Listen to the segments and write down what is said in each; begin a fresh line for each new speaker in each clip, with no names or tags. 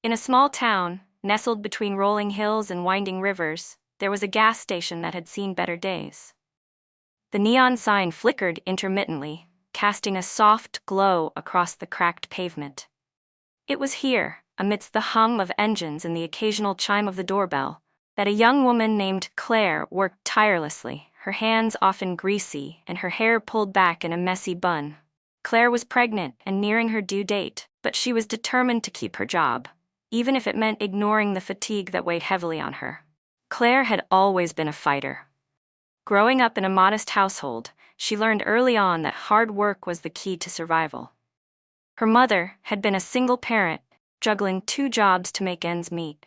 In a small town, nestled between rolling hills and winding rivers, there was a gas station that had seen better days. The neon sign flickered intermittently, casting a soft glow across the cracked pavement. It was here, amidst the hum of engines and the occasional chime of the doorbell, that a young woman named Claire worked tirelessly, her hands often greasy and her hair pulled back in a messy bun. Claire was pregnant and nearing her due date, but she was determined to keep her job, even if it meant ignoring the fatigue that weighed heavily on her. Claire had always been a fighter. Growing up in a modest household, she learned early on that hard work was the key to survival. Her mother had been a single parent, juggling 2 jobs to make ends meet.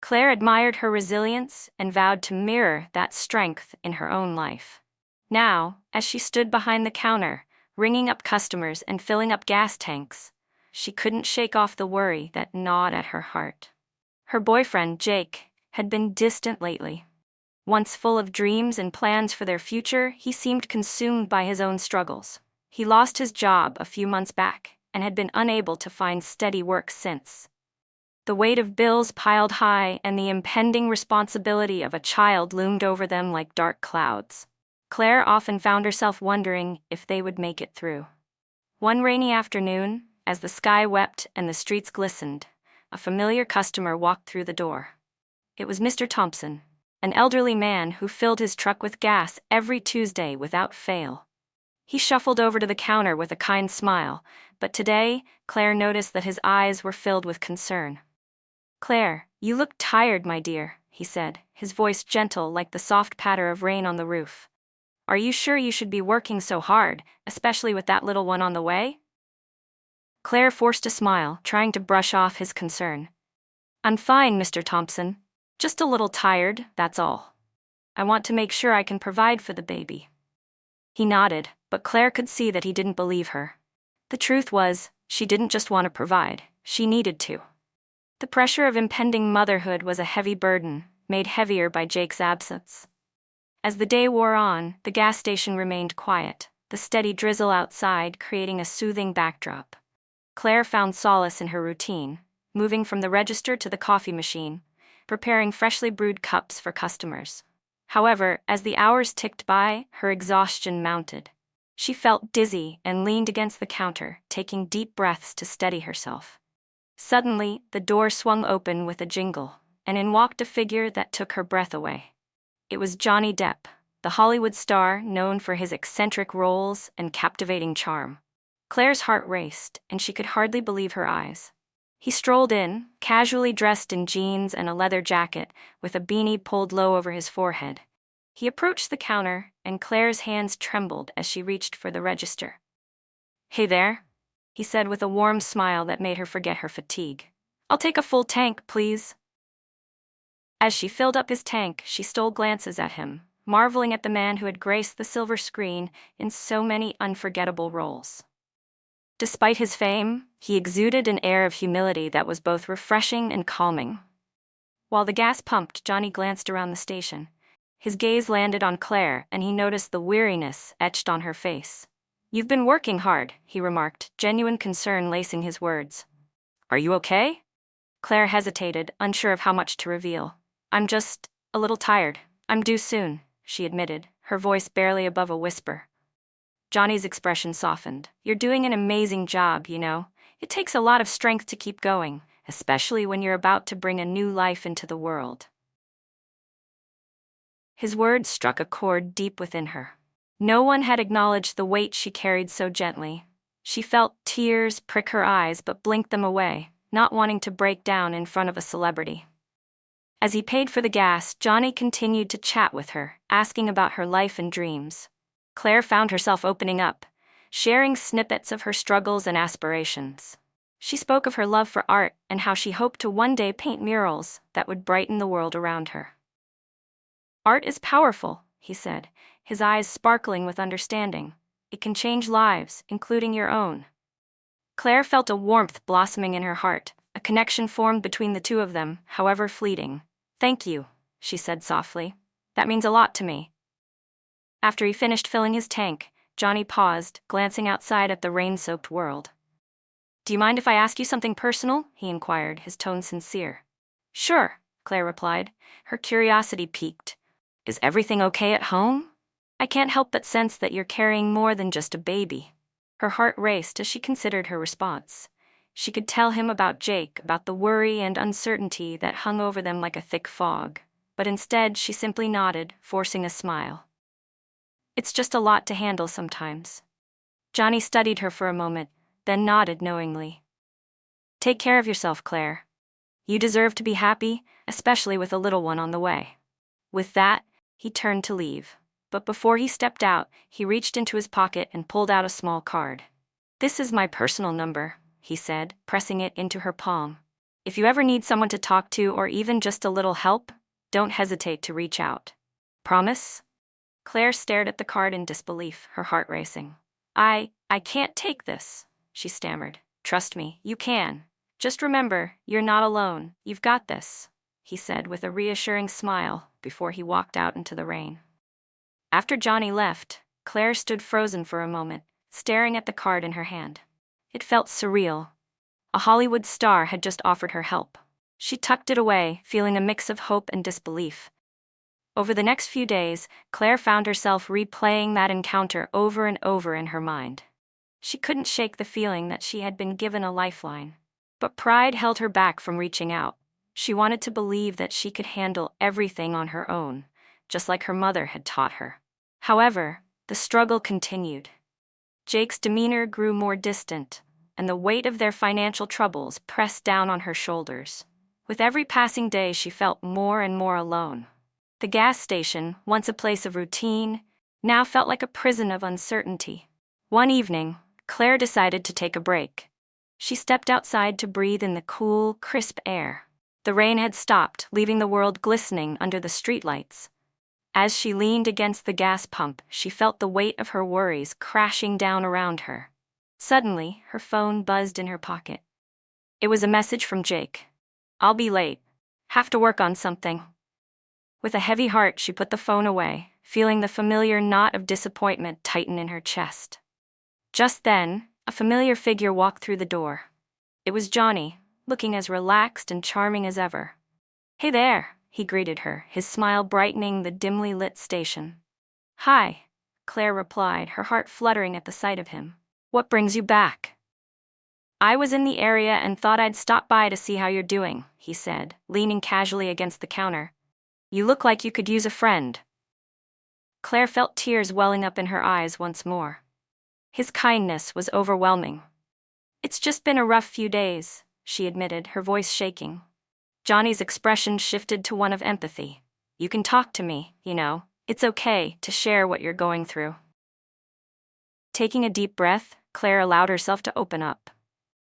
Claire admired her resilience and vowed to mirror that strength in her own life. Now, as she stood behind the counter, ringing up customers and filling up gas tanks, she couldn't shake off the worry that gnawed at her heart. Her boyfriend, Jake, had been distant lately. Once full of dreams and plans for their future, he seemed consumed by his own struggles. He lost his job a few months back and had been unable to find steady work since. The weight of bills piled high and the impending responsibility of a child loomed over them like dark clouds. Claire often found herself wondering if they would make it through. One rainy afternoon, as the sky wept and the streets glistened, a familiar customer walked through the door. It was Mr. Thompson, an elderly man who filled his truck with gas every Tuesday without fail. He shuffled over to the counter with a kind smile, but today, Claire noticed that his eyes were filled with concern. "Claire, you look tired, my dear," he said, his voice gentle like the soft patter of rain on the roof. "Are you sure you should be working so hard, especially with that little one on the way?" Claire forced a smile, trying to brush off his concern. "I'm fine, Mr. Thompson. Just a little tired, that's all. I want to make sure I can provide for the baby." He nodded, but Claire could see that he didn't believe her. The truth was, she didn't just want to provide, she needed to. The pressure of impending motherhood was a heavy burden, made heavier by Jake's absence. As the day wore on, the gas station remained quiet, the steady drizzle outside creating a soothing backdrop. Claire found solace in her routine, moving from the register to the coffee machine, preparing freshly brewed cups for customers. However, as the hours ticked by, her exhaustion mounted. She felt dizzy and leaned against the counter, taking deep breaths to steady herself. Suddenly, the door swung open with a jingle, and in walked a figure that took her breath away. It was Johnny Depp, the Hollywood star known for his eccentric roles and captivating charm. Claire's heart raced, and she could hardly believe her eyes. He strolled in, casually dressed in jeans and a leather jacket, with a beanie pulled low over his forehead. He approached the counter, and Claire's hands trembled as she reached for the register. "Hey there," he said with a warm smile that made her forget her fatigue. "I'll take a full tank, please." As she filled up his tank, she stole glances at him, marveling at the man who had graced the silver screen in so many unforgettable roles. Despite his fame, he exuded an air of humility that was both refreshing and calming. While the gas pumped, Johnny glanced around the station. His gaze landed on Claire, and he noticed the weariness etched on her face. "You've been working hard," he remarked, genuine concern lacing his words. "Are you okay?" Claire hesitated, unsure of how much to reveal. "I'm just a little tired. I'm due soon," she admitted, her voice barely above a whisper. Johnny's expression softened. "You're doing an amazing job, you know. It takes a lot of strength to keep going, especially when you're about to bring a new life into the world." His words struck a chord deep within her. No one had acknowledged the weight she carried so gently. She felt tears prick her eyes but blinked them away, not wanting to break down in front of a celebrity. As he paid for the gas, Johnny continued to chat with her, asking about her life and dreams. Claire found herself opening up, sharing snippets of her struggles and aspirations. She spoke of her love for art and how she hoped to one day paint murals that would brighten the world around her. "Art is powerful," he said, his eyes sparkling with understanding. "It can change lives, including your own." Claire felt a warmth blossoming in her heart, a connection formed between the two of them, however fleeting. "Thank you," she said softly. "That means a lot to me." After he finished filling his tank, Johnny paused, glancing outside at the rain-soaked world. Do you mind if I ask you something personal? He inquired, his tone sincere. Sure, Claire replied, her curiosity piqued. Is everything okay at home? I can't help but sense that you're carrying more than just a baby. Her heart raced as she considered her response. She could tell him about Jake, about the worry and uncertainty that hung over them like a thick fog, but instead she simply nodded, forcing a smile. It's just a lot to handle sometimes. Johnny studied her for a moment, then nodded knowingly. Take care of yourself, Claire. You deserve to be happy, especially with a little one on the way. With that, he turned to leave. But before he stepped out, he reached into his pocket and pulled out a small card. This is my personal number, he said, pressing it into her palm. If you ever need someone to talk to or even just a little help, don't hesitate to reach out. Promise? Claire stared at the card in disbelief, her heart racing. I can't take this, she stammered. Trust me, you can. Just remember, you're not alone. You've got this, he said with a reassuring smile before he walked out into the rain. After Johnny left, Claire stood frozen for a moment, staring at the card in her hand. It felt surreal. A Hollywood star had just offered her help. She tucked it away, feeling a mix of hope and disbelief. Over the next few days, Claire found herself replaying that encounter over and over in her mind. She couldn't shake the feeling that she had been given a lifeline. But pride held her back from reaching out. She wanted to believe that she could handle everything on her own, just like her mother had taught her. However, the struggle continued. Jake's demeanor grew more distant, and the weight of their financial troubles pressed down on her shoulders. With every passing day, she felt more and more alone. The gas station, once a place of routine, now felt like a prison of uncertainty. One evening, Claire decided to take a break. She stepped outside to breathe in the cool, crisp air. The rain had stopped, leaving the world glistening under the streetlights. As she leaned against the gas pump, she felt the weight of her worries crashing down around her. Suddenly, her phone buzzed in her pocket. It was a message from Jake. I'll be late. Have to work on something. With a heavy heart, she put the phone away, feeling the familiar knot of disappointment tighten in her chest. Just then, a familiar figure walked through the door. It was Johnny, looking as relaxed and charming as ever. Hey there, he greeted her, his smile brightening the dimly lit station. Hi, Claire replied, her heart fluttering at the sight of him. What brings you back? I was in the area and thought I'd stop by to see how you're doing, he said, leaning casually against the counter. You look like you could use a friend. Claire felt tears welling up in her eyes once more. His kindness was overwhelming. It's just been a rough few days, she admitted, her voice shaking. Johnny's expression shifted to one of empathy. You can talk to me, you know. It's okay to share what you're going through. Taking a deep breath, Claire allowed herself to open up.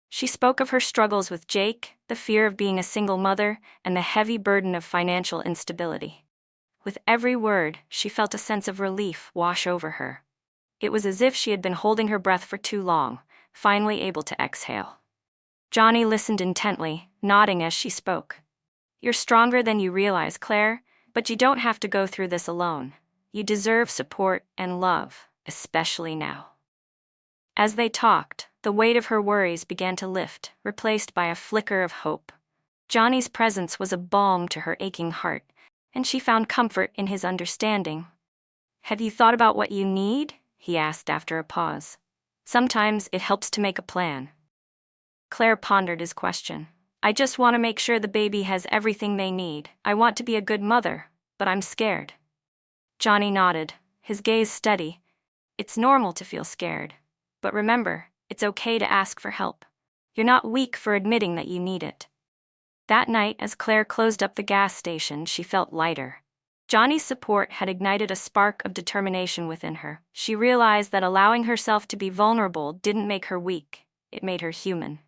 She spoke of her struggles with Jake, the fear of being a single mother, and the heavy burden of financial instability. With every word, she felt a sense of relief wash over her. It was as if she had been holding her breath for too long, finally able to exhale. Johnny listened intently, nodding as she spoke. You're stronger than you realize, Claire, but you don't have to go through this alone. You deserve support and love, especially now. As they talked, the weight of her worries began to lift, replaced by a flicker of hope. Johnny's presence was a balm to her aching heart, and she found comfort in his understanding. Have you thought about what you need? He asked after a pause. Sometimes it helps to make a plan. Claire pondered his question. I just want to make sure the baby has everything they need. I want to be a good mother, but I'm scared. Johnny nodded, his gaze steady. It's normal to feel scared. But remember, it's okay to ask for help. You're not weak for admitting that you need it. That night, as Claire closed up the gas station, she felt lighter. Johnny's support had ignited a spark of determination within her. She realized that allowing herself to be vulnerable didn't make her weak, it made her human.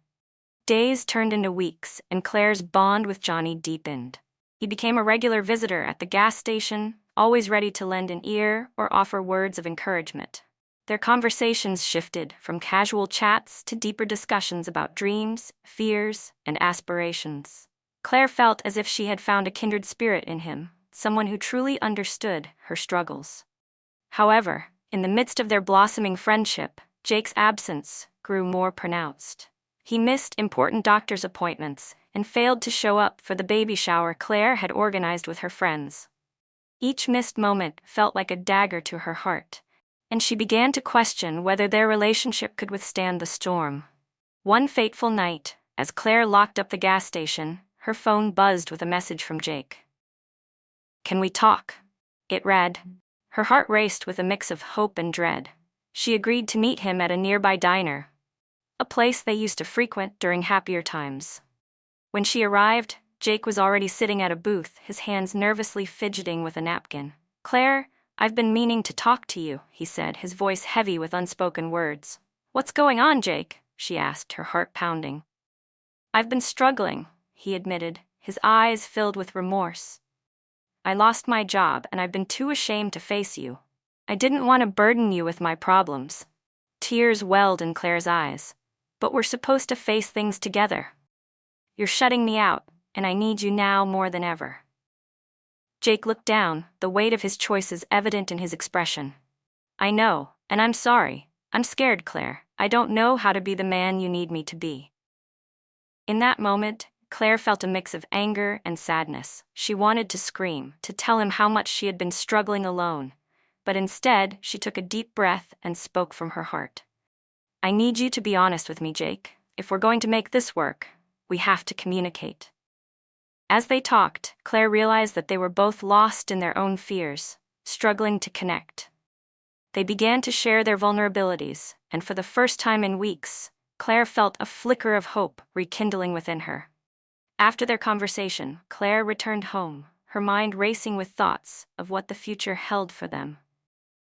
Days turned into weeks, and Claire's bond with Johnny deepened. He became a regular visitor at the gas station, always ready to lend an ear or offer words of encouragement. Their conversations shifted from casual chats to deeper discussions about dreams, fears, and aspirations. Claire felt as if she had found a kindred spirit in him, someone who truly understood her struggles. However, in the midst of their blossoming friendship, Jake's absence grew more pronounced. He missed important doctor's appointments and failed to show up for the baby shower Claire had organized with her friends. Each missed moment felt like a dagger to her heart, and she began to question whether their relationship could withstand the storm. One fateful night, as Claire locked up the gas station, her phone buzzed with a message from Jake. "Can we talk?" it read. Her heart raced with a mix of hope and dread. She agreed to meet him at a nearby diner, a place they used to frequent during happier times. When she arrived, Jake was already sitting at a booth, his hands nervously fidgeting with a napkin. "Claire, I've been meaning to talk to you," he said, his voice heavy with unspoken words. "What's going on, Jake?" she asked, her heart pounding. "I've been struggling," he admitted, his eyes filled with remorse. "I lost my job and I've been too ashamed to face you. I didn't want to burden you with my problems." Tears welled in Claire's eyes. "But we're supposed to face things together. You're shutting me out, and I need you now more than ever." Jake looked down, the weight of his choices evident in his expression. "I know, and I'm sorry. I'm scared, Claire. I don't know how to be the man you need me to be." In that moment, Claire felt a mix of anger and sadness. She wanted to scream, to tell him how much she had been struggling alone, but instead, she took a deep breath and spoke from her heart. "I need you to be honest with me, Jake. If we're going to make this work, we have to communicate." As they talked, Claire realized that they were both lost in their own fears, struggling to connect. They began to share their vulnerabilities, and for the first time in weeks, Claire felt a flicker of hope rekindling within her. After their conversation, Claire returned home, her mind racing with thoughts of what the future held for them.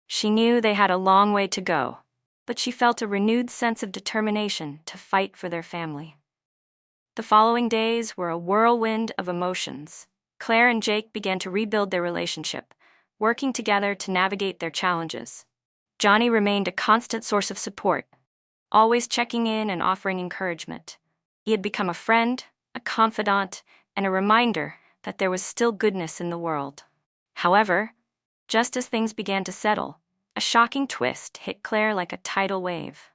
She knew they had a long way to go, but she felt a renewed sense of determination to fight for their family. The following days were a whirlwind of emotions. Claire and Jake began to rebuild their relationship, working together to navigate their challenges. Johnny remained a constant source of support, always checking in and offering encouragement. He had become a friend, a confidant, and a reminder that there was still goodness in the world. However, just as things began to settle, a shocking twist hit Claire like a tidal wave.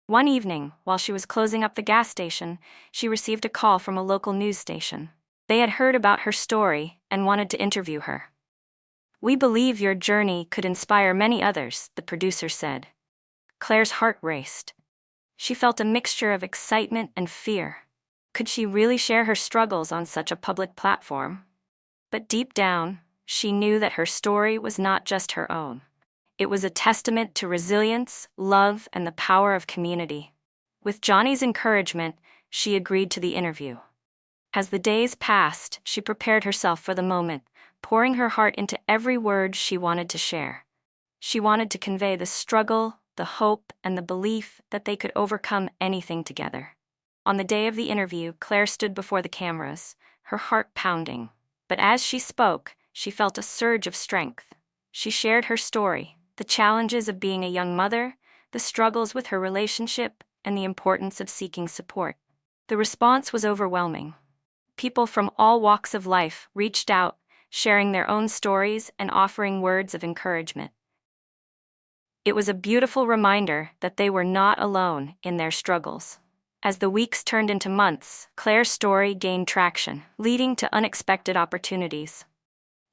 One evening, while she was closing up the gas station, she received a call from a local news station. They had heard about her story and wanted to interview her. "We believe your journey could inspire many others," the producer said. Claire's heart raced. She felt a mixture of excitement and fear. Could she really share her struggles on such a public platform? But deep down, she knew that her story was not just her own. It was a testament to resilience, love, and the power of community. With Johnny's encouragement, she agreed to the interview. As the days passed, she prepared herself for the moment, pouring her heart into every word she wanted to share. She wanted to convey the struggle, the hope, and the belief that they could overcome anything together. On the day of the interview, Claire stood before the cameras, her heart pounding. But as she spoke, she felt a surge of strength. She shared her story, the challenges of being a young mother, the struggles with her relationship, and the importance of seeking support. The response was overwhelming. People from all walks of life reached out, sharing their own stories and offering words of encouragement. It was a beautiful reminder that they were not alone in their struggles. As the weeks turned into months, Claire's story gained traction, leading to unexpected opportunities.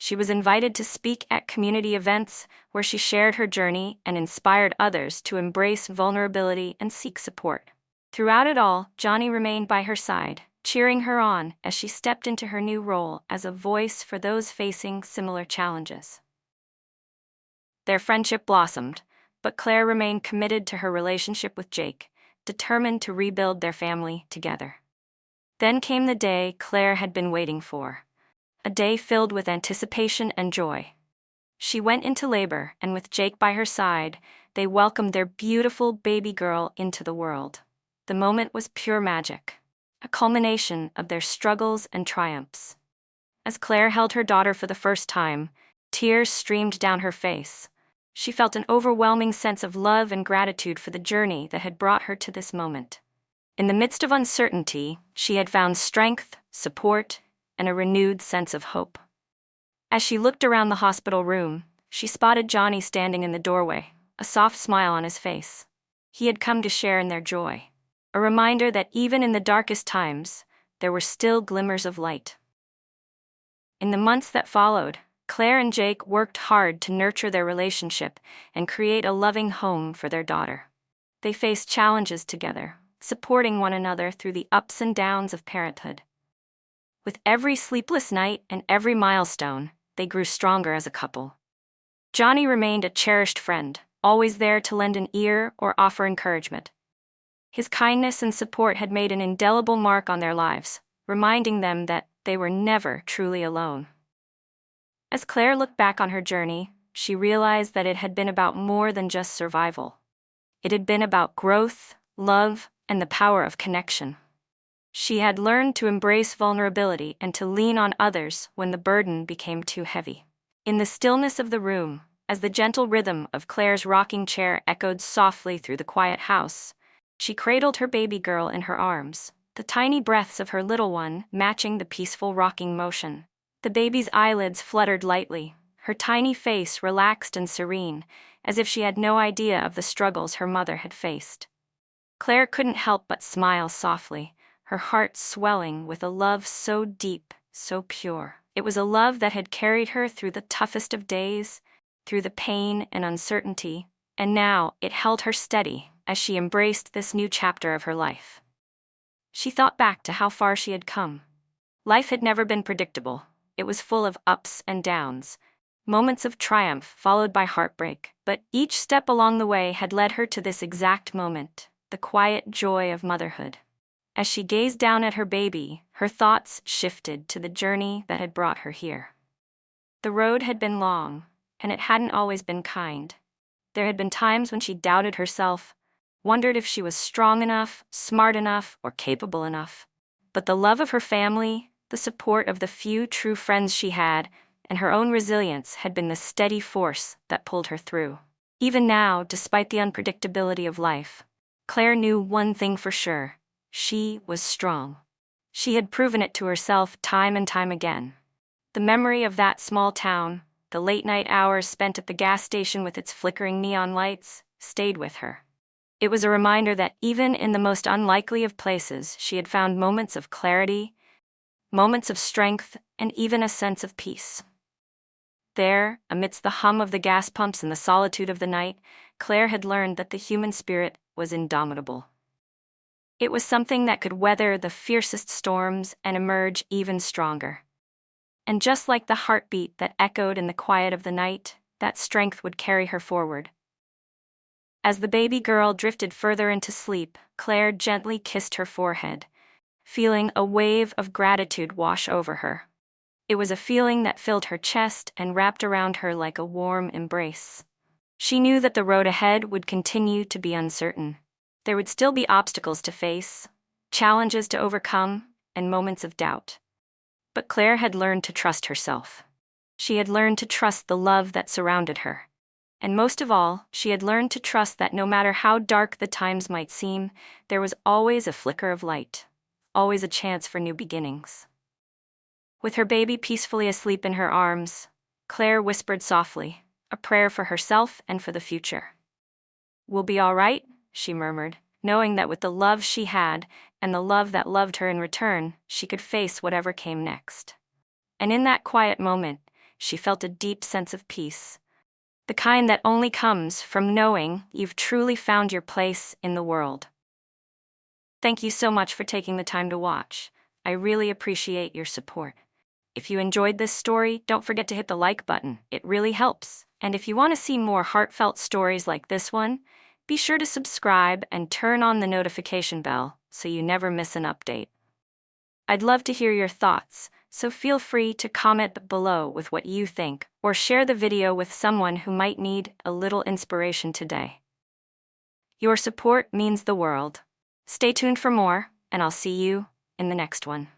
She was invited to speak at community events where she shared her journey and inspired others to embrace vulnerability and seek support. Throughout it all, Johnny remained by her side, cheering her on as she stepped into her new role as a voice for those facing similar challenges. Their friendship blossomed, but Claire remained committed to her relationship with Jake, determined to rebuild their family together. Then came the day Claire had been waiting for, a day filled with anticipation and joy. She went into labor, and with Jake by her side, they welcomed their beautiful baby girl into the world. The moment was pure magic, a culmination of their struggles and triumphs. As Claire held her daughter for the first time, tears streamed down her face. She felt an overwhelming sense of love and gratitude for the journey that had brought her to this moment. In the midst of uncertainty, she had found strength, support, and a renewed sense of hope. As she looked around the hospital room, she spotted Johnny standing in the doorway, a soft smile on his face. He had come to share in their joy. a reminder that even in the darkest times, there were still glimmers of light. In the months that followed, Claire and Jake worked hard to nurture their relationship and create a loving home for their daughter. They faced challenges together, supporting one another through the ups and downs of parenthood. With every sleepless night and every milestone, they grew stronger as a couple. Johnny remained a cherished friend, always there to lend an ear or offer encouragement. His kindness and support had made an indelible mark on their lives, reminding them that they were never truly alone. As Claire looked back on her journey, she realized that it had been about more than just survival. It had been about growth, love, and the power of connection. She had learned to embrace vulnerability and to lean on others when the burden became too heavy. In the stillness of the room, as the gentle rhythm of Claire's rocking chair echoed softly through the quiet house, she cradled her baby girl in her arms, the tiny breaths of her little one matching the peaceful rocking motion. The baby's eyelids fluttered lightly, her tiny face relaxed and serene, as if she had no idea of the struggles her mother had faced. Claire couldn't help but smile softly, her heart swelling with a love so deep, so pure. It was a love that had carried her through the toughest of days, through the pain and uncertainty, and now it held her steady as she embraced this new chapter of her life. She thought back to how far she had come. Life had never been predictable. It was full of ups and downs, moments of triumph followed by heartbreak, but each step along the way had led her to this exact moment, the quiet joy of motherhood. As she gazed down at her baby, her thoughts shifted to the journey that had brought her here. The road had been long, and it hadn't always been kind. There had been times when she doubted herself, wondered if she was strong enough, smart enough, or capable enough. But the love of her family, the support of the few true friends she had, and her own resilience had been the steady force that pulled her through. Even now, despite the unpredictability of life, Claire knew one thing for sure: she was strong. She had proven it to herself time and time again. The memory of that small town, the late-night hours spent at the gas station with its flickering neon lights, stayed with her. It was a reminder that even in the most unlikely of places, she had found moments of clarity, moments of strength, and even a sense of peace. There, amidst the hum of the gas pumps and the solitude of the night, Claire had learned that the human spirit was indomitable. It was something that could weather the fiercest storms and emerge even stronger. And just like the heartbeat that echoed in the quiet of the night, that strength would carry her forward. As the baby girl drifted further into sleep, Claire gently kissed her forehead, feeling a wave of gratitude wash over her. It was a feeling that filled her chest and wrapped around her like a warm embrace. She knew that the road ahead would continue to be uncertain. There would still be obstacles to face, challenges to overcome, and moments of doubt. But Claire had learned to trust herself. She had learned to trust the love that surrounded her. And most of all, she had learned to trust that no matter how dark the times might seem, there was always a flicker of light, always a chance for new beginnings. With her baby peacefully asleep in her arms, Claire whispered softly, a prayer for herself and for the future. "We'll be all right," she murmured, knowing that with the love she had, and the love that loved her in return, she could face whatever came next. And in that quiet moment, she felt a deep sense of peace, the kind that only comes from knowing you've truly found your place in the world. Thank you so much for taking the time to watch. I really appreciate your support. If you enjoyed this story, don't forget to hit the like button. It really helps. And if you want to see more heartfelt stories like this one, be sure to subscribe and turn on the notification bell so you never miss an update. I'd love to hear your thoughts, so feel free to comment below with what you think, or share the video with someone who might need a little inspiration today. Your support means the world. Stay tuned for more, and I'll see you in the next one.